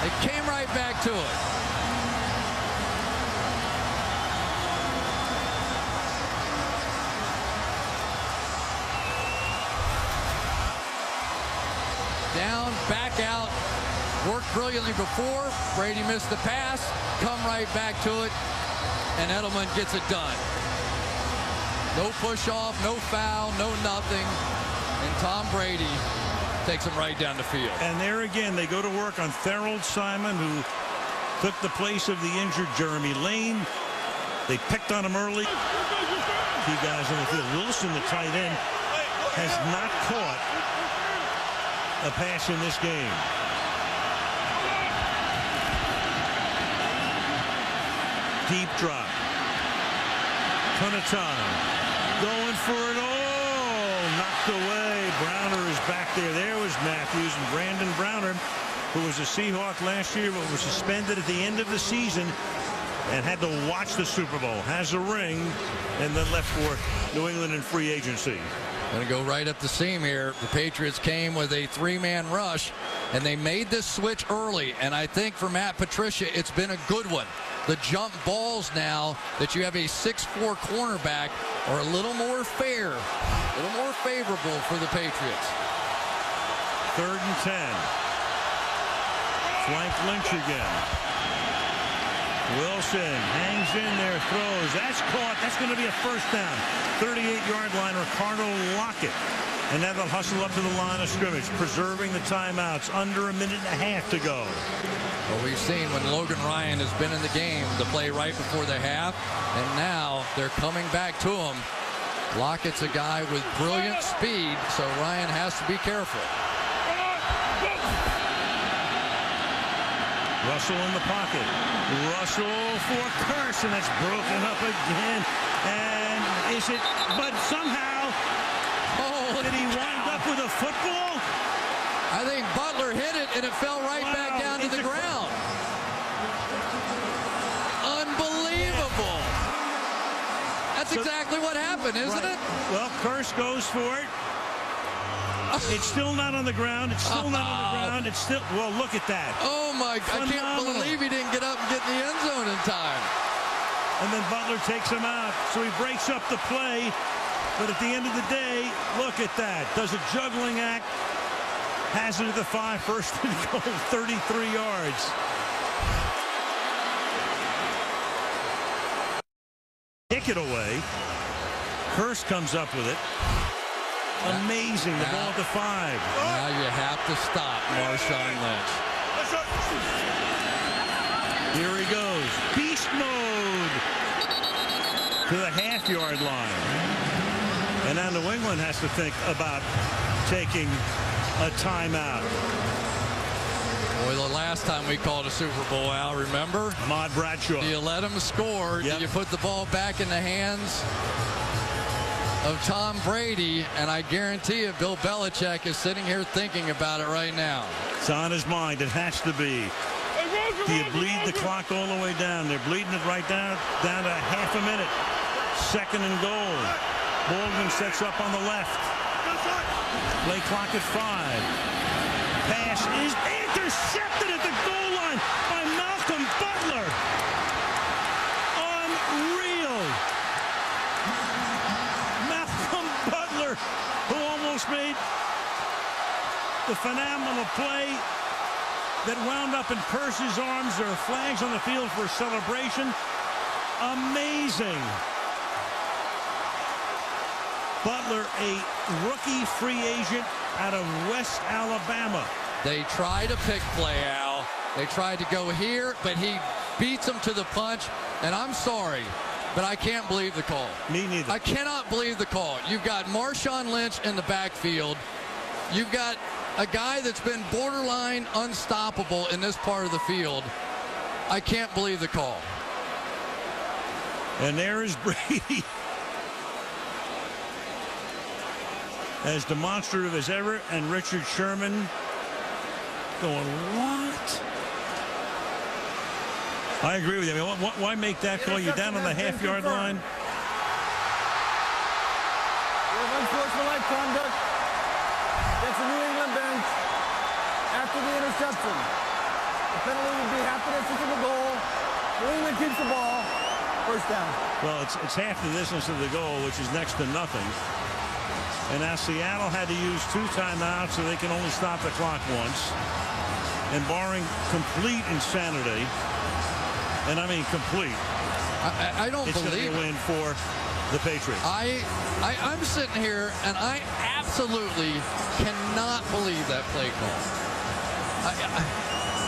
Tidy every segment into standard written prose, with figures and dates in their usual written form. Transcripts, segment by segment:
They came right back to it. Down, back out. Worked brilliantly before. Brady missed the pass. Come right back to it. And Edelman gets it done. No push off, no foul, no nothing. And Tom Brady takes him right down the field. And there again, they go to work on Thorold Simon, who took the place of the injured Jeremy Lane. They picked on him early. Key guys on the field. Wilson, the tight end, has not caught a pass in this game. Deep drop. Ton of time. Going for it all. Knocked away. Browner is back there. There was Matthews, and Brandon Browner, who was a Seahawk last year but was suspended at the end of the season and had to watch the Super Bowl. Has a ring and then left for New England in free agency. Going to go right up the seam here. The Patriots came with a three-man rush, and they made this switch early. And I think for Matt Patricia, it's been a good one. The jump balls now that you have a 6'4" cornerback are a little more fair, a little more favorable for the Patriots. 3rd and 10. Flank Lynch again. Wilson hangs in there, throws. That's caught. That's going to be a first down. 38-yard line, Ricardo Lockett. And now they'll hustle up to the line of scrimmage, preserving the timeouts. Under a minute and a half to go. Well, we've seen when Logan Ryan has been in the game, the play right before the half, and now they're coming back to him. Lockett's a guy with brilliant speed, so Ryan has to be careful. Russell in the pocket. Russell for Curse, and that's broken up again. And is it? But somehow, did he wind up with a football? I think Butler hit it, and it fell right back down to the ground. Unbelievable. That's exactly what happened, isn't it? Well, Curse goes for it. It's still not on the ground. It's still not on the ground. It's still, well, look at that. Oh, my, I can't believe he didn't get up and get in the end zone in time. And then Butler takes him out, so he breaks up the play. But at the end of the day, look at that. Does a juggling act. Has it at the 5, 1st and goal, 33 yards. Kick it away. Curse comes up with it. Amazing, the ball at the 5. Now you have to stop Marshawn Lynch. Here he goes. Beast mode to the half-yard line. And now New England has to think about taking a timeout. Boy, the last time we called a Super Bowl, Al, remember? Ahmad Bradshaw. Do you let him score? Yep. Do you put the ball back in the hands of Tom Brady? And I guarantee you Bill Belichick is sitting here thinking about it right now. It's on his mind. It has to be. Do you bleed the clock all the way down? They're bleeding it right down to half a minute. 2nd and goal. Baldwin sets up on the left. Play clock at 5. Pass is intercepted at the goal line by Malcolm Butler. Unreal. Malcolm Butler, who almost made the phenomenal play that wound up in Curse's arms. There are flags on the field for a celebration. Amazing. Butler, a rookie free agent out of West Alabama. They try to pick play, Al. They tried to go here, but he beats them to the punch. And I'm sorry, but I can't believe the call. Me neither. I cannot believe the call. You've got Marshawn Lynch in the backfield. You've got a guy that's been borderline unstoppable in this part of the field. I can't believe the call. And there is Brady. As demonstrative as ever, and Richard Sherman going, what? I agree with you. I mean, why make that call? You're down on the half-yard line. Unsportsmanlike conduct against the New England bench after the interception. The penalty would be half the distance of the goal. New England keeps the ball. First down. Well, it's half the distance of the goal, which is next to nothing. And now Seattle had to use 2 timeouts, so they can only stop the clock once. And barring complete insanity, and I mean complete, I don't it's going to be believe a win for the Patriots. I'm sitting here, and I absolutely cannot believe that play call.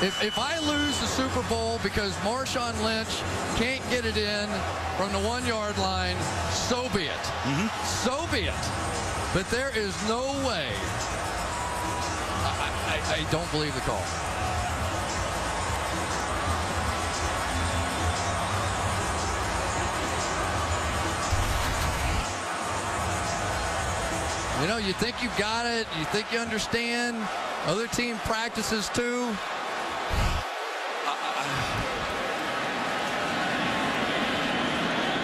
If I lose the Super Bowl because Marshawn Lynch can't get it in from the 1-yard line, so be it. So be it. But there is no way. I don't believe the call. You know, you think you got it. You think you understand. Other team practices too.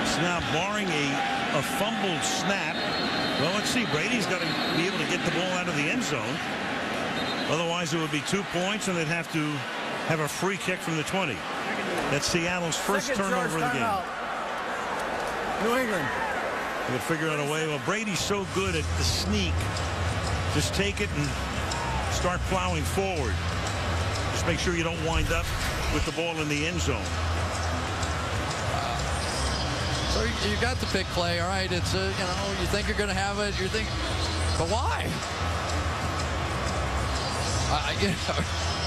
So now barring a fumbled snap. Well, let's see. Brady's got to be able to get the ball out of the end zone. Otherwise, it would be 2 points, and they'd have to have a free kick from the 20. That's Seattle's first turnover of the game. Out. New England. They could figure out a way. Well, Brady's so good at the sneak. Just take it and start plowing forward. Just make sure you don't wind up with the ball in the end zone. So you got the big play, all right. It's you think you're going to have it. You think, but why?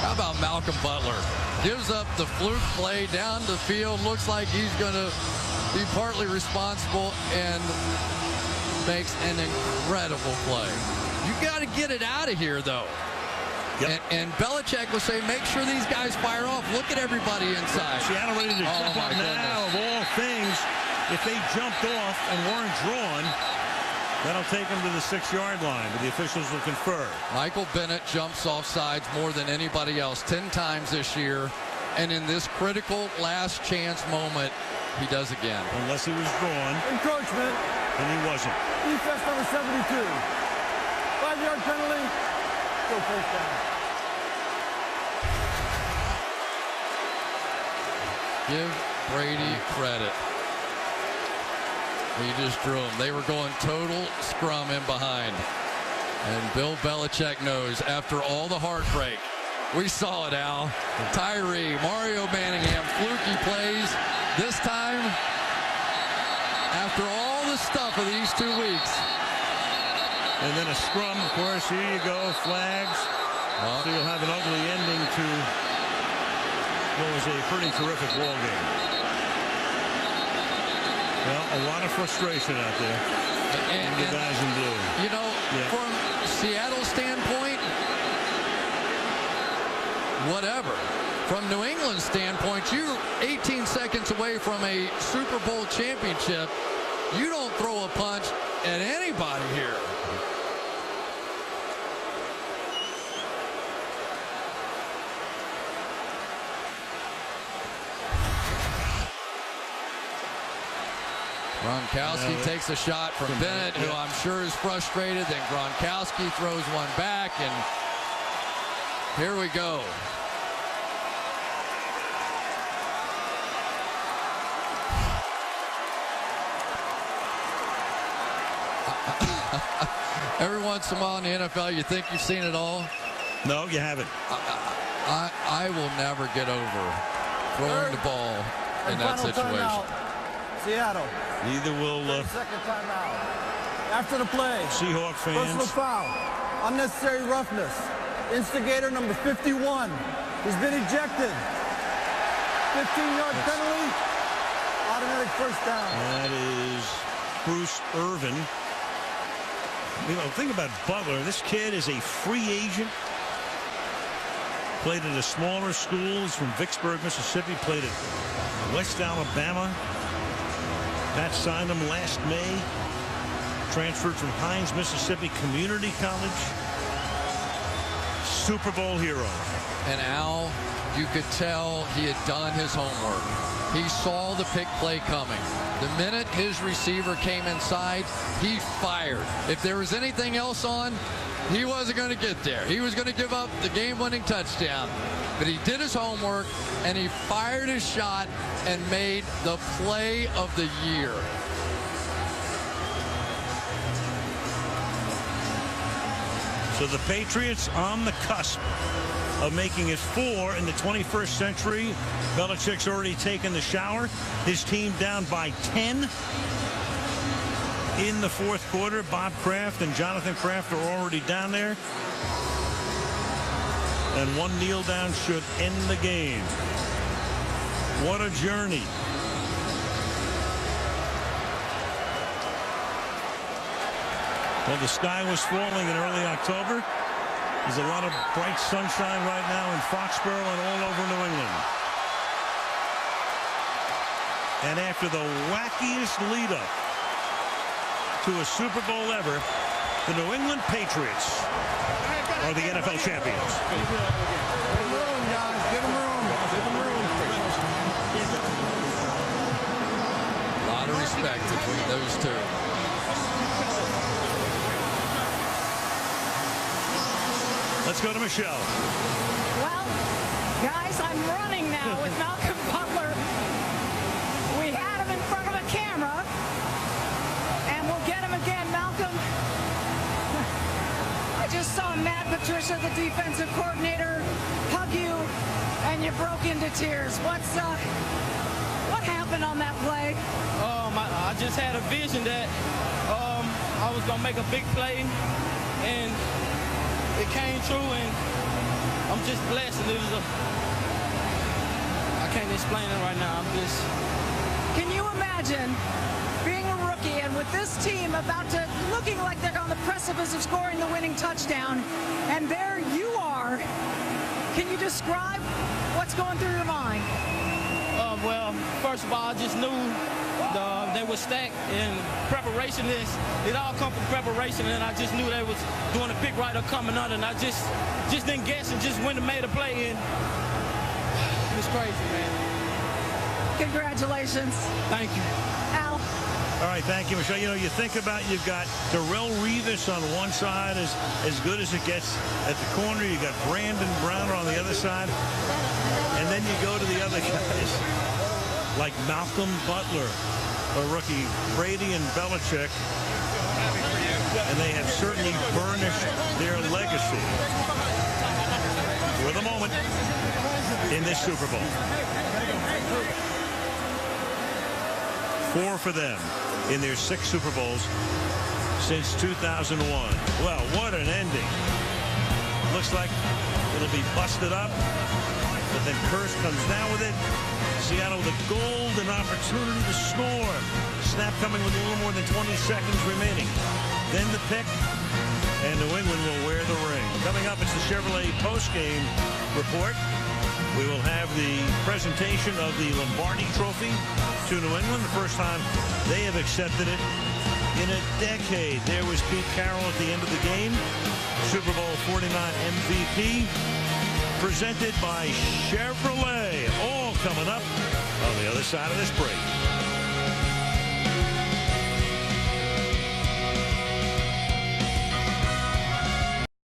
How about Malcolm Butler? Gives up the fluke play down the field. Looks like he's going to be partly responsible and makes an incredible play. You got to get it out of here, though. Yep. And Belichick will say, make sure these guys fire off. Look at everybody inside. Seattle ready to jump up now. Of all things, if they jumped off and weren't drawn, that'll take them to the 6-yard line, but the officials will confer. Michael Bennett jumps off sides more than anybody else 10 times this year. And in this critical last chance moment, he does again. Unless he was drawn. Encroachment. And he wasn't. Defense number 72. 5-yard penalty. Go first down. Give Brady credit. He just drew him. They were going total scrum in behind. And Bill Belichick knows after all the heartbreak. We saw it, Al. Tyree, Mario Manningham, fluky plays. This time, after all the stuff of these 2 weeks. And then a scrum, of course. Here you go, flags. So you'll have an ugly ending to what was a pretty terrific ball game. Well, a lot of frustration out there. And the guys in blue. You know, from Seattle's standpoint, whatever. From New England's standpoint, you're 18 seconds away from a Super Bowl championship. You don't throw a punch at anybody here. Gronkowski takes a shot from Bennett, who I'm sure is frustrated. Then Gronkowski throws one back, and here we go. Every once in a while in the NFL, you think you've seen it all. No, you haven't. I will never get over throwing the ball in that situation. Timeout. Seattle. Neither will Second timeout. After the play. Seahawk fans. Personal foul. Unnecessary roughness. Instigator number 51. He's been ejected. 15-yard penalty. Automatic first down. That is Bruce Irvin. You know, think about Butler. This kid is a free agent. Played at a smaller school. He's from Vicksburg, Mississippi. Played at West Alabama. Pat signed him last May. Transferred from Hines, Mississippi Community College. Super Bowl hero. And Al, you could tell he had done his homework. He saw the pick play coming. The minute his receiver came inside, he fired. If there was anything else on, he wasn't going to get there. He was going to give up the game-winning touchdown. But he did his homework, and he fired his shot and made the play of the year. So the Patriots on the cusp of making it 4 in the 21st century. Belichick's already taken the shower. His team down by 10 in the fourth quarter. Bob Kraft and Jonathan Kraft are already down there. And one kneel down should end the game. What a journey. Well, the sky was falling in early October. There's a lot of bright sunshine right now in Foxborough and all over New England. And after the wackiest lead-up to a Super Bowl ever, the New England Patriots are the NFL champions. Give them room, guys. Give them room. Give them room. A lot of respect between those two. Let's go to Michelle. Well, guys, I'm running now with Malcolm Butler. We had him in front of a camera, and we'll get him again, Malcolm. I just saw Matt Patricia, the defensive coordinator, hug you, and you broke into tears. What happened on that play? I just had a vision that I was going to make a big play, and it came true, and I'm just blessed. And I can't explain it right now. Can you imagine being a rookie and with this team looking like they're on the precipice of scoring the winning touchdown, and there you are? Can you describe what's going through your mind? Well, first of all, I just knew they were stacked, and preparation it all come from preparation, and I just knew they was doing a pick right or coming under, and I just didn't guess and just went and made a play, and it was crazy, man. Congratulations. Thank you. Al. All right, thank you, Michelle. You know, you think about, you've got Darrelle Revis on one side, as good as it gets at the corner. You got Brandon Browner on the other side, and then you go to the other guys like Malcolm Butler, a rookie, Brady and Belichick, and they have certainly burnished their legacy for the moment in this Super Bowl. 4 for them in their 6 Super Bowls since 2001. Well, what an ending. Looks like it'll be busted up, but then Kearse comes down with it. Seattle with a golden opportunity to score. Snap coming with a little more than 20 seconds remaining. Then the pick, and New England will wear the ring. Coming up, it's the Chevrolet postgame report. We will have the presentation of the Lombardi Trophy to New England. The first time they have accepted it in a decade. There was Pete Carroll at the end of the game. Super Bowl 49 MVP. Presented by Chevrolet. All coming up on the other side of this break.